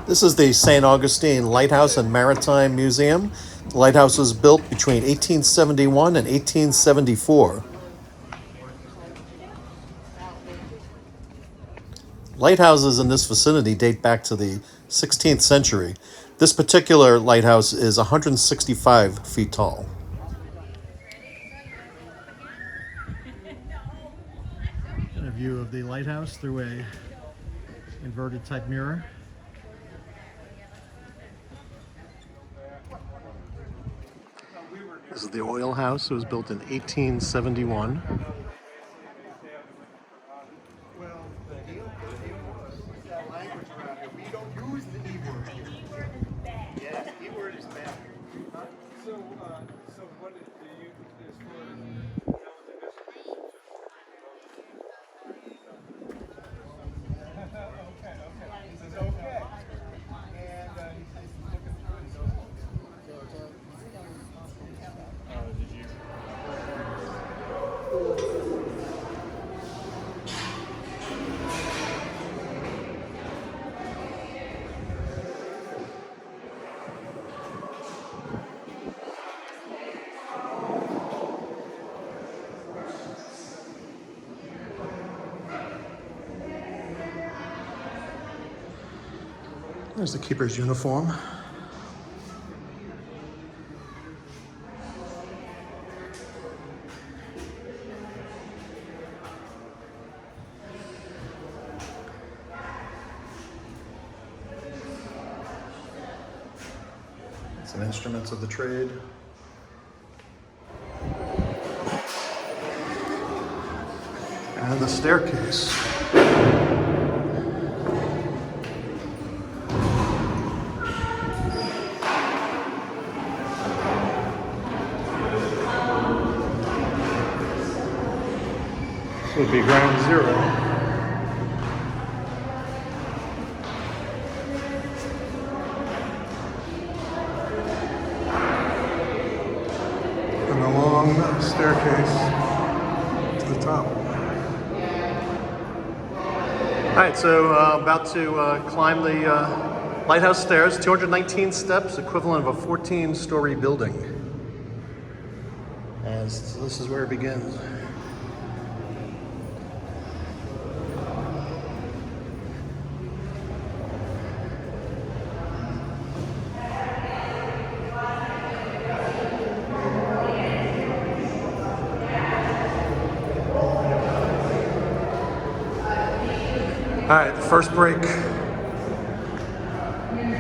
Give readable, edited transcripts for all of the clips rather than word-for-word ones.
This is the St. Augustine Lighthouse and Maritime Museum. The lighthouse was built between 1871 and 1874. Lighthouses in this vicinity date back to the 16th century. This particular lighthouse is 165 feet tall. A view of the lighthouse through a inverted type mirror. This is the oil house. It was built in 1871. There's the keeper's uniform. Some instruments of the trade. And the staircase. This would be ground zero. And a long staircase to the top. All right, so about to climb the lighthouse stairs, 219 steps, equivalent of a 14-story building. So this is where it begins. All right, the first break.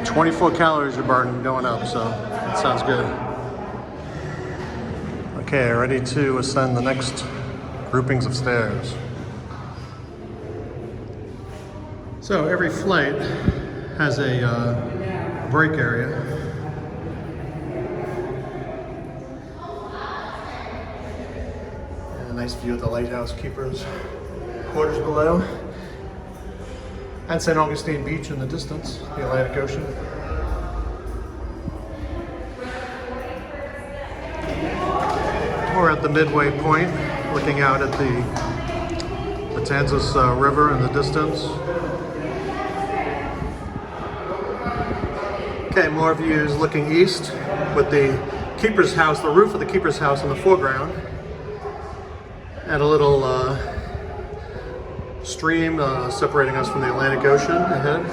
24 calories are burning going up, so that sounds good. Okay, ready to ascend the next groupings of stairs. So every flight has a break area. And a nice view of the lighthouse keeper's quarters below. And St. Augustine Beach in the distance, the Atlantic Ocean. We're at the midway point, looking out at the Matanzas River in the distance. Okay, more views looking east with the keeper's house, the roof of the keeper's house in the foreground. And a little stream separating us from the Atlantic Ocean ahead.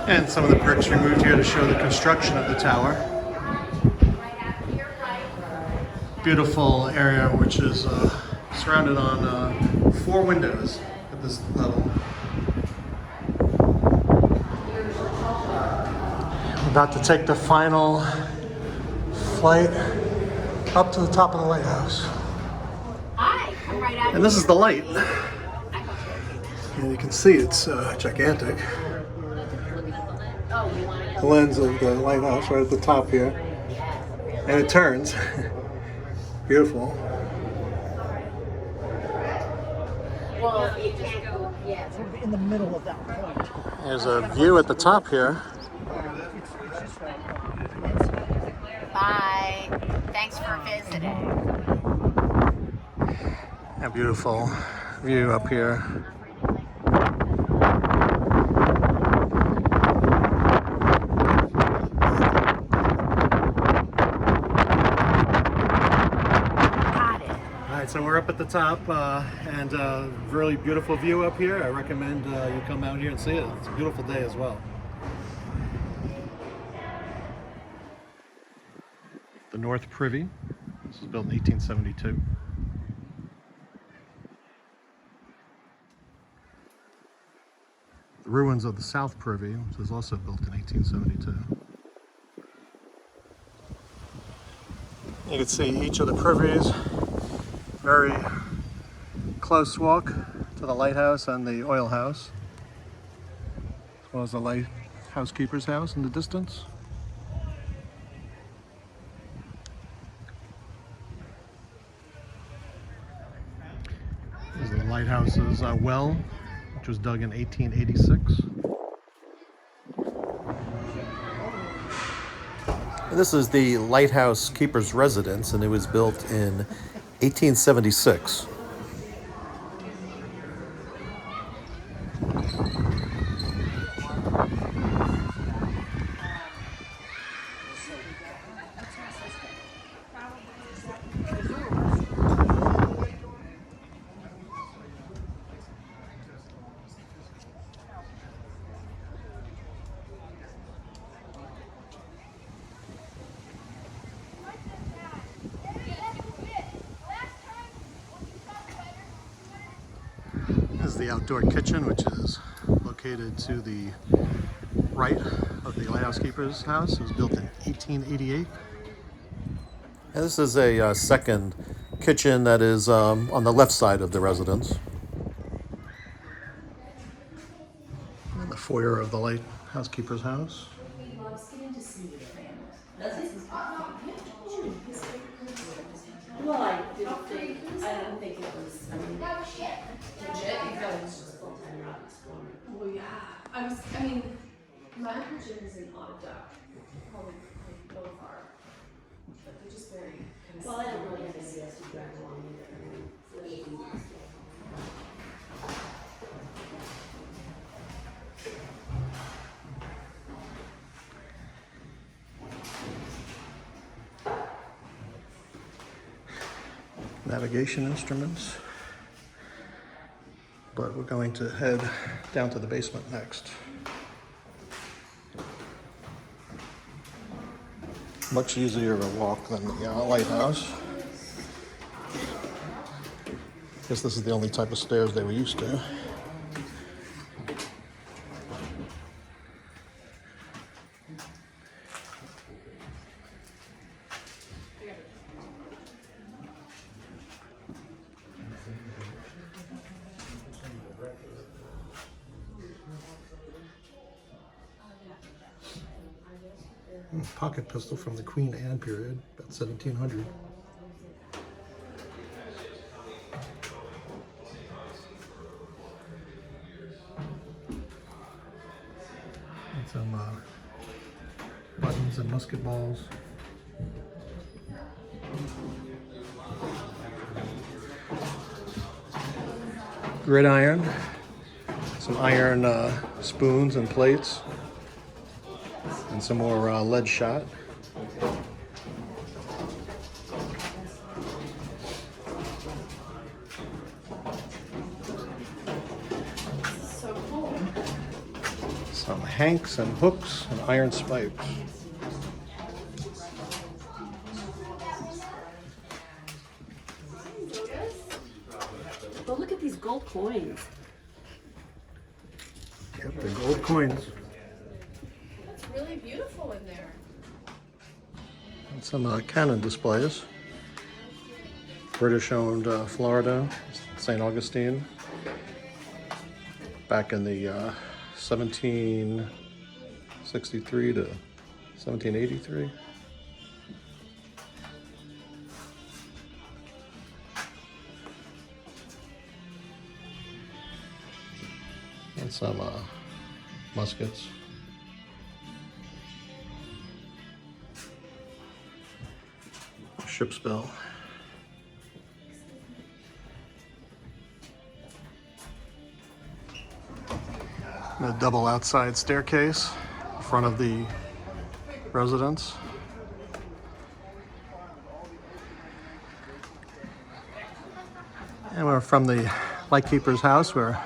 And some of the bricks removed here to show the construction of the tower. Beautiful area which is surrounded on 4 windows at this level. We're about to take the final flight up to the top of the lighthouse. And this is the light. And you can see it's gigantic. The lens of the lighthouse right at the top here. And it turns. Beautiful. Well, you can't go, yeah, it's in the middle of that point. There's a view at the top here. Bye. Thanks for visiting. A beautiful view up here. So we're up at the top, and really beautiful view up here. I recommend you come out here and see it. It's a beautiful day as well. The North Privy. This was built in 1872. The ruins of the South Privy, which was also built in 1872. You can see each of the privies. Very close walk to the lighthouse and the oil house, as well as the lighthouse keeper's house in the distance. This is the lighthouse's well, which was dug in 1886. And this is the lighthouse keeper's residence, and it was built in 1876. This is the outdoor kitchen, which is located to the right of the lighthouse keeper's house. It was built in 1888. And this is a second kitchen that is on the left side of the residence. And the foyer of the lighthouse keeper's house. Well, I don't think it was, I mean, legit, because it's just full-time route exploring. Well, yeah, I mean, my gym is in Ottawa, probably go far, but they're just very kind of. Well, I don't really have a CS to drag along either, I mean, Navigation instruments. But we're going to head down to the basement next. Much easier of a walk than the lighthouse. I guess this is the only type of stairs they were used to. Pocket pistol from the Queen Anne period, about 1700. And some buttons and musket balls. Gridiron, some iron spoons and plates. And some more lead shot. So cool. Some hanks and hooks and iron spikes. but look at these gold coins. Yep, the gold coins. It's really beautiful in there. And some cannon displays. British-owned Florida, St. Augustine. Back in the 1763 to 1783. And some muskets. Ship's bell. A double outside staircase in front of the residence. And we're from the lightkeeper's house. We're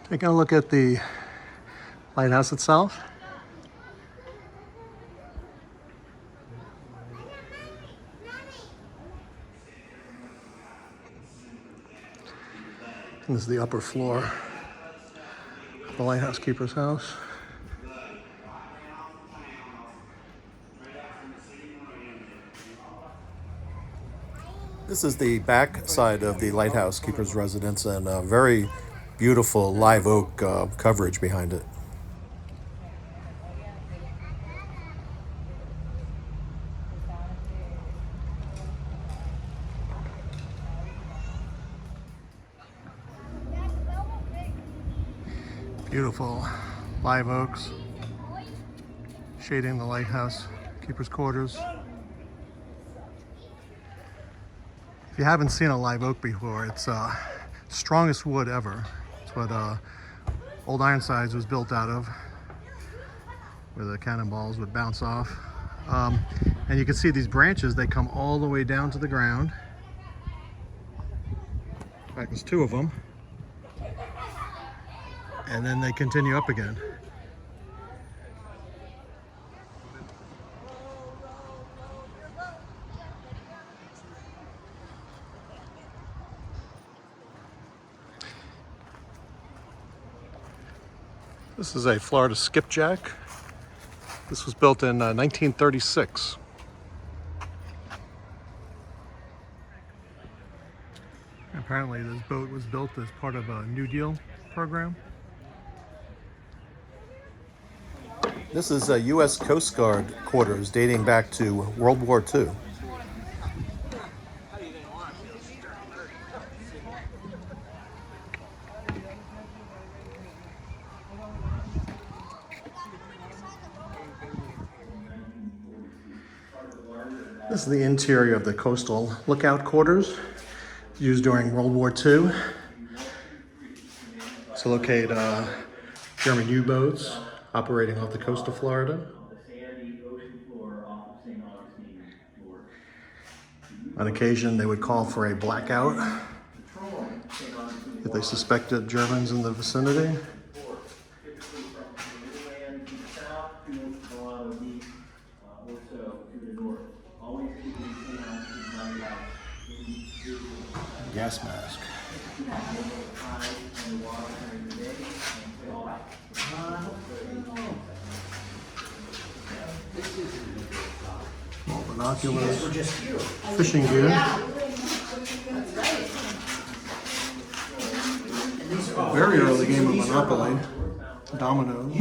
taking a look at the lighthouse itself. And this is the upper floor of the lighthouse keeper's house. This is the back side of the lighthouse keeper's residence, and a very beautiful live oak coverage behind it. Beautiful live oaks shading the lighthouse keeper's quarters. If you haven't seen a live oak before, it's strongest wood ever. It's what Old Ironsides was built out of, where the cannonballs would bounce off. And you can see these branches, they come all the way down to the ground. In fact, there's two of them. And then they continue up again. This is a Florida skipjack. This was built in 1936. Apparently this boat was built as part of a New Deal program. This is a U.S. Coast Guard quarters dating back to World War II. This is the interior of the coastal lookout quarters used during World War II to locate German U-boats operating off the coast of Florida. On occasion, they would call for a blackout if they suspected Germans in the vicinity. Gas mask. More binoculars, fishing gear. Very early game of Monopoly, dominoes.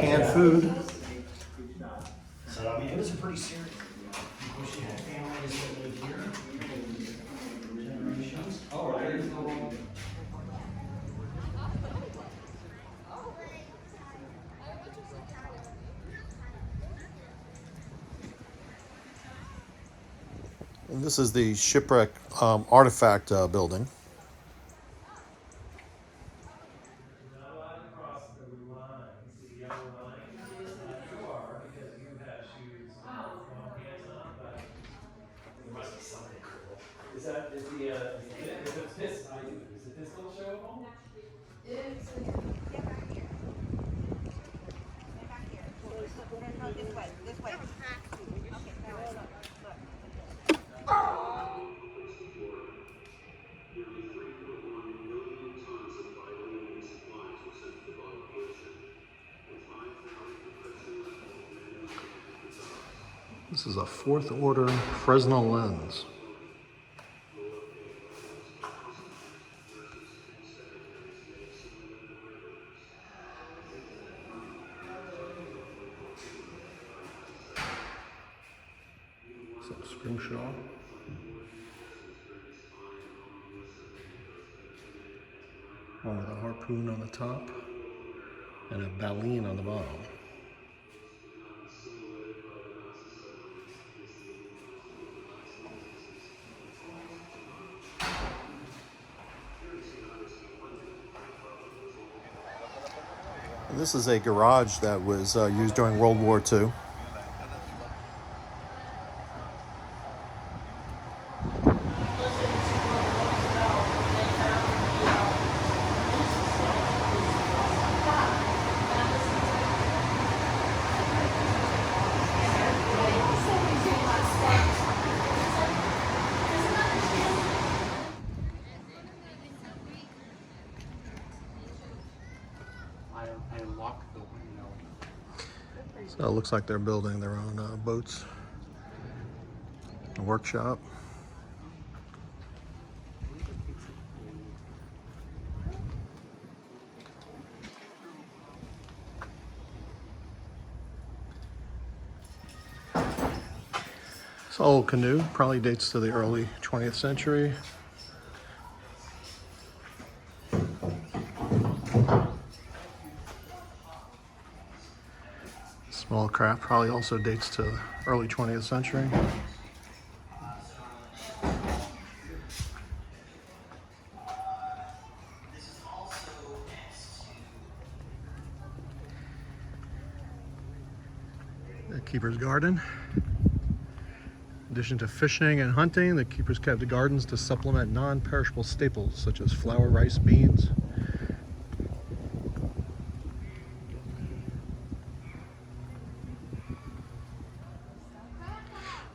Canned food. So I mean, it was a pretty serious. She had families that lived here. Generations. Oh, right. And this is the shipwreck artifact building. This is a fourth order Fresnel lens. Some scrimshaw. One with a harpoon on the top and a baleen on the bottom. This is a garage that was used during World War II. So it looks like they're building their own boats. A workshop. This old canoe probably dates to the early 20th century. Small craft probably also dates to early 20th century. The keeper's garden. In addition to fishing and hunting, the keepers kept gardens to supplement non-perishable staples such as flour, rice, beans.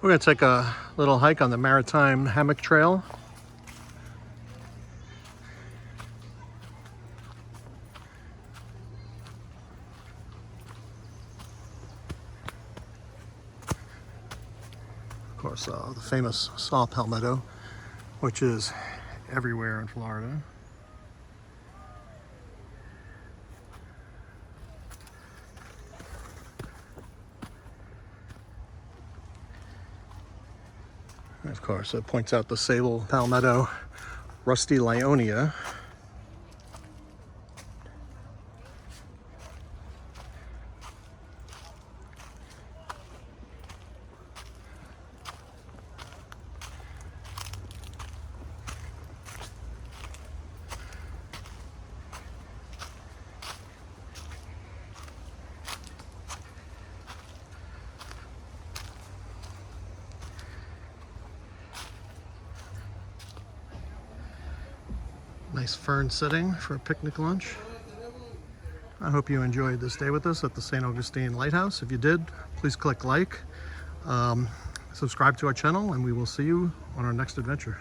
We're going to take a little hike on the Maritime Hammock Trail. Of course, the famous saw palmetto, which is everywhere in Florida. And of course, it points out the sable palmetto, rusty Lyonia. Nice fern setting for a picnic lunch. I hope you enjoyed this day with us at the St. Augustine Lighthouse. If you did, please click like, subscribe to our channel, and we will see you on our next adventure.